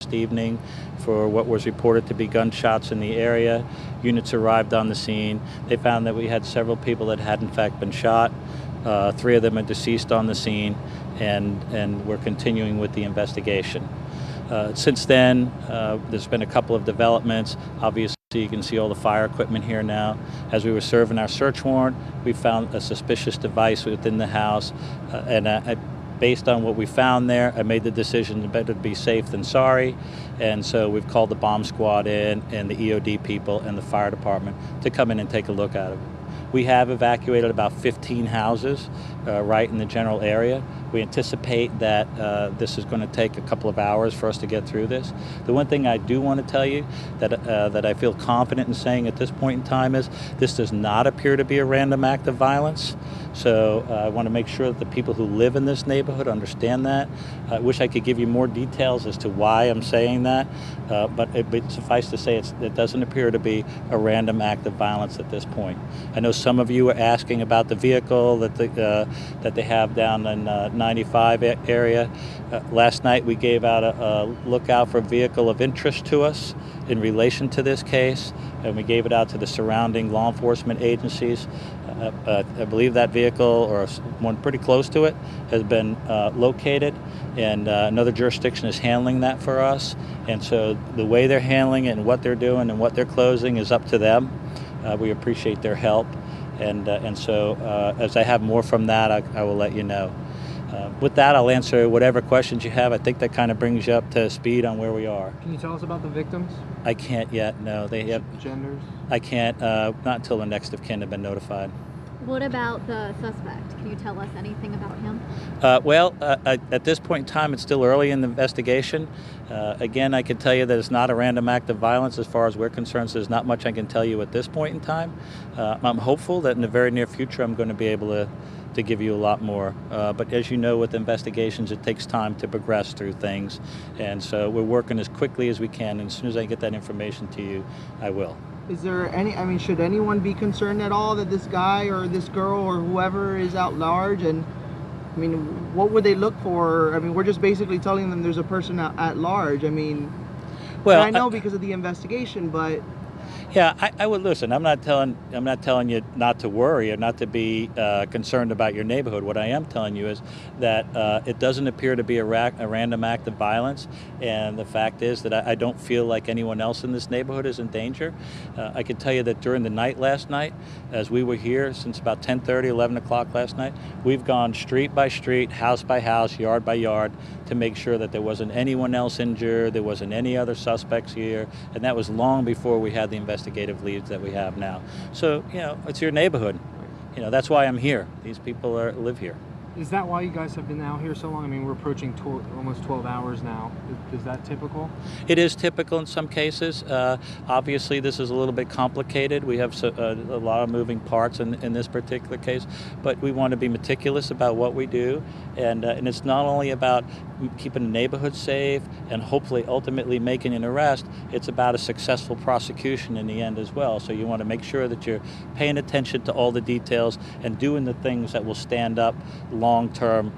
last evening for what was reported to be gunshots in the area. Units arrived on the scene. They found that we had several people that had in fact been shot. 3 of them are deceased on the scene, and we're continuing with the investigation. Since then, there's been a couple of developments. Obviously, you can see all the fire equipment here now. As we were serving our search warrant, we found a suspicious device within the house, based on what we found there, I made the decision to better be safe than sorry, and so we've called the bomb squad in and the EOD people and the fire department to come in and take a look at it. We have evacuated about 15 houses right in the general area. We anticipate that this is going to take a couple of hours for us to get through this. The one thing I do want to tell you that I feel confident in saying at this point in time is this does not appear to be a random act of violence. So I want to make sure that the people who live in this neighborhood understand that. I wish I could give you more details as to why I'm saying that, but it suffice to say it doesn't appear to be a random act of violence at this point. I know some of you are asking about the vehicle that they have down in 95 area. Last night we gave out a lookout for a vehicle of interest to us in relation to this case, and we gave it out to the surrounding law enforcement agencies. I believe that vehicle, or one pretty close to it, has been located, and another jurisdiction is handling that for us. And so the way they're handling it and what they're doing and what they're closing is up to them. We appreciate their help, and so as I have more from that, I will let you know. With that, I'll answer whatever questions you have. I think that kind of brings you up to speed on where we are. Can you tell us about the victims? I can't yet, no. They have genders? I can't, not until the next of kin have been notified. What about the suspect? Can you tell us anything about him? At this point in time, it's still early in the investigation. Again, I can tell you that it's not a random act of violence as far as we're concerned, so there's not much I can tell you at this point in time. I'm hopeful that in the very near future I'm going to be able to give you a lot more. But as you know, with investigations, it takes time to progress through things. And so we're working as quickly as we can, and as soon as I get that information to you, I will. Is there should anyone be concerned at all that this guy or this girl or whoever is at large? And I mean, what would they look for? I mean, we're just basically telling them there's a person at large. I mean, well, I know because of the investigation, but yeah, I would listen. I'm not telling you not to worry or not to be concerned about your neighborhood. What I am telling you is that it doesn't appear to be a random act of violence, and the fact is that I don't feel like anyone else in this neighborhood is in danger. I can tell you that during the night last night, as we were here since about 10:30, 11 o'clock last night, we've gone street by street, house by house, yard by yard, to make sure that there wasn't anyone else injured, there wasn't any other suspects here, and that was long before we had the investigative leads that we have now. So, you know, it's your neighborhood. You know, that's why I'm here. These people live here. Is that why you guys have been out here so long? I mean, we're approaching almost 12 hours now. Is that typical? It is typical in some cases. Obviously, this is a little bit complicated. We have a lot of moving parts in this particular case, but we want to be meticulous about what we do, and it's not only about keeping the neighborhood safe and hopefully ultimately making an arrest. It's about a successful prosecution in the end as well. So you want to make sure that you're paying attention to all the details and doing the things that will stand up long term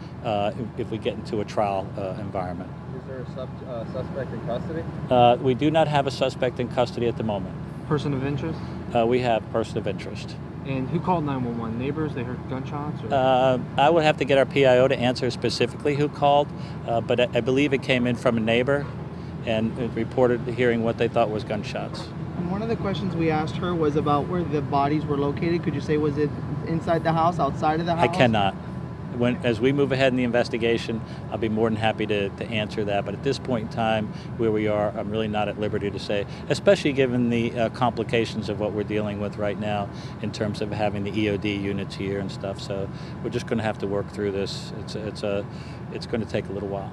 if we get into a trial environment. Is there a suspect in custody? We do not have a suspect in custody at the moment. Person of interest? We have person of interest. And who called 911? Neighbors? They heard gunshots? Or? I would have to get our PIO to answer specifically who called, but I believe it came in from a neighbor and it reported hearing what they thought was gunshots. And one of the questions we asked her was about where the bodies were located. Could you say, was it inside the house, outside of the house? I cannot. As we move ahead in the investigation, I'll be more than happy to answer that. But at this point in time, where we are, I'm really not at liberty to say, especially given the complications of what we're dealing with right now in terms of having the EOD units here and stuff. So we're just going to have to work through this. It's going to take a little while.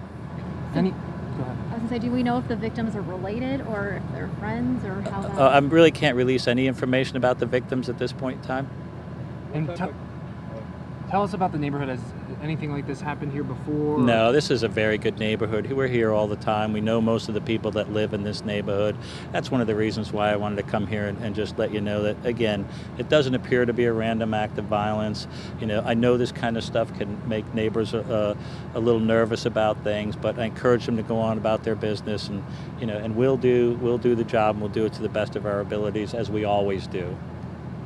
Go ahead. I was going to say, do we know if the victims are related or if they're friends or how that... I really can't release any information about the victims at this point in time. And Tell us about the neighborhood. Has anything like this happened here before? No, this is a very good neighborhood. We're here all the time. We know most of the people that live in this neighborhood. That's one of the reasons why I wanted to come here and just let you know that, again, it doesn't appear to be a random act of violence. You know, I know this kind of stuff can make neighbors a little nervous about things, but I encourage them to go on about their business, and and we'll do the job, and we'll do it to the best of our abilities, as we always do.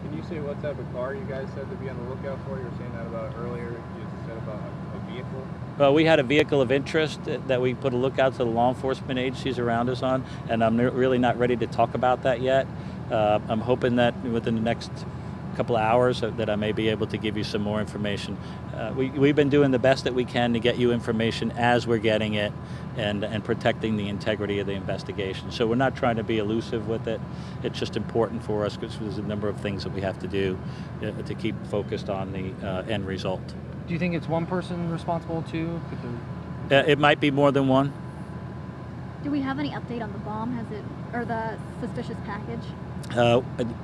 Can you say what type of car you guys said to be on the lookout for? You were saying that about earlier. You said about a vehicle. Well, we had a vehicle of interest that we put a lookout to the law enforcement agencies around us on, and I'm really not ready to talk about that yet. I'm hoping that within the next couple of hours that I may be able to give you some more information. We've been doing the best that we can to get you information as we're getting it, and protecting the integrity of the investigation. So we're not trying to be elusive with it. It's just important for us because there's a number of things that we have to do to keep focused on the end result. Do you think it's one person responsible too? It might be more than one. Do we have any update on the bomb? Or the suspicious package?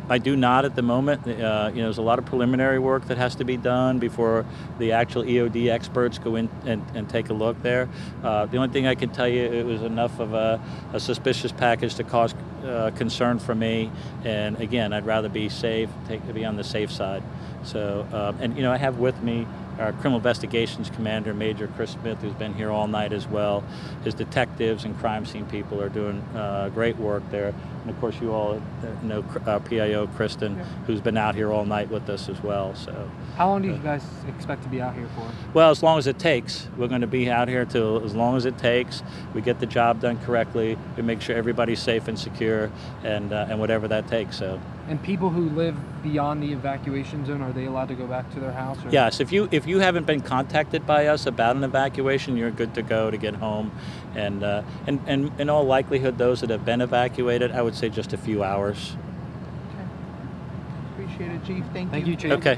I do not at the moment. There's a lot of preliminary work that has to be done before the actual EOD experts go in and take a look there. The only thing I can tell you, it was enough of a suspicious package to cause concern for me. And again, I'd rather be safe, be on the safe side. So, I have with me our criminal investigations commander, Major Chris Smith, who's been here all night as well. His detectives and crime scene people are doing great work there. And of course, you all know PIO Kristen, who's been out here all night with us as well. So, how long do you guys expect to be out here for? Well, as long as it takes. We're going to be out here till as long as it takes. We get the job done correctly. We make sure everybody's safe and secure, and whatever that takes. So. And people who live beyond the evacuation zone, are they allowed to go back to their house? Or? Yes, if you haven't been contacted by us about an evacuation, you're good to go to get home. And in all likelihood, those that have been evacuated, I would say just a few hours. Appreciate it, Chief. Thank you. Thank you, Chief. Okay.